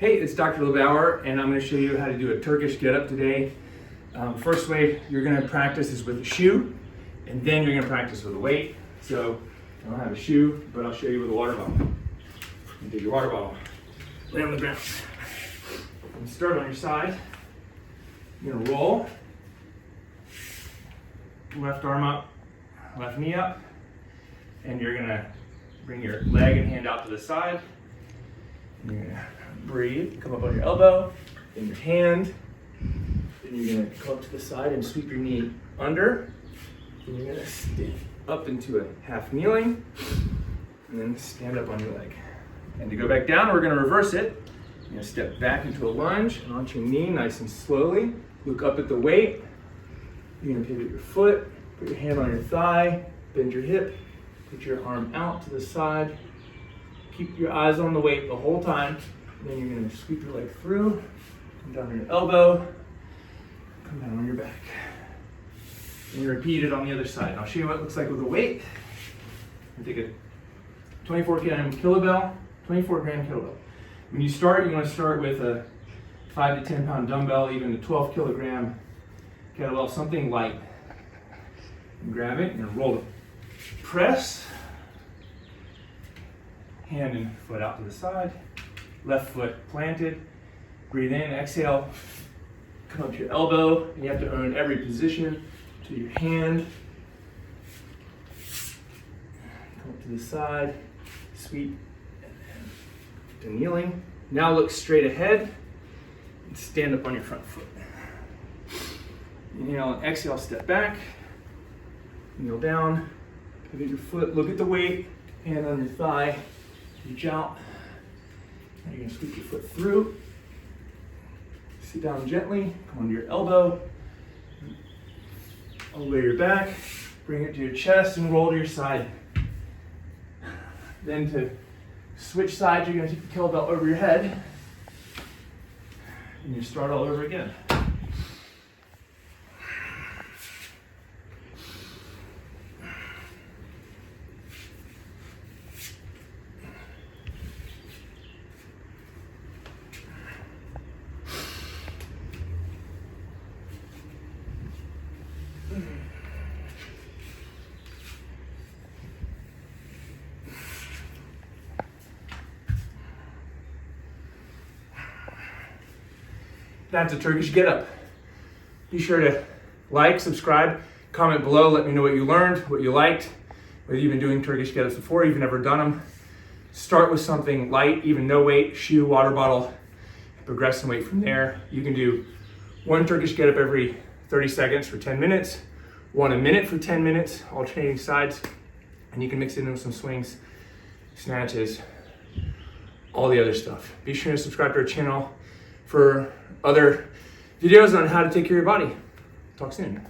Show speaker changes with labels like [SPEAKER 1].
[SPEAKER 1] Hey, it's Dr. LeBauer, and I'm going to show you how to do a Turkish Get Up today. First way you're going to practice is with a shoe, and then you're going to practice with a weight. So I don't have a shoe, but I'll show you with a water bottle. You take your water bottle, lay on the ground, and start on your side. You're going to roll, left arm up, left knee up, and you're going to bring your leg and hand out to the side. And you're going to breathe, come up on your elbow, then your hand, then you're going to come up to the side and sweep your knee under, then you're going to stand up into a half kneeling, and then stand up on your leg. And to go back down, we're going to reverse it. You're going to step back into a lunge and onto your knee nice and slowly. Look up at the weight. You're going to pivot your foot, put your hand on your thigh, bend your hip, put your arm out to the side. Keep your eyes on the weight the whole time. And then you're going to sweep your leg through, come down on your elbow, come down on your back. And you repeat it on the other side. And I'll show you what it looks like with a weight. You take a 24 gram kettlebell. When you start, you want to start with a 5 to 10 pound dumbbell, even a 12 kilogram kettlebell, something light. And grab it and roll it. Press. Hand and foot out to the side. Left foot planted. Breathe in, exhale. Come up to your elbow. And you have to own every position. To your hand. Come up to the side. Sweep. And then to kneeling. Now look straight ahead. And stand up on your front foot. Inhale and exhale, step back. Kneel down. Pivot your foot. Look at the weight. Hand on your thigh. Reach out. Now you're going to sweep your foot through. Sit down gently. Come onto your elbow. All the way to your back. Bring it to your chest and roll to your side. Then to switch sides, you're going to take the kettlebell over your head. And you start all over again. That's a Turkish Get Up. Be sure to like, subscribe, comment below. Let me know what you learned, what you liked, whether you've been doing Turkish Get Ups before, you've never done them. Start with something light, even no weight, shoe, water bottle, progress and weight from there. You can do one Turkish Get Up every 30 seconds for 10 minutes, one a minute for 10 minutes, alternating sides, and you can mix it in with some swings, snatches, all the other stuff. Be sure to subscribe to our channel for other videos on how to take care of your body. Talk soon.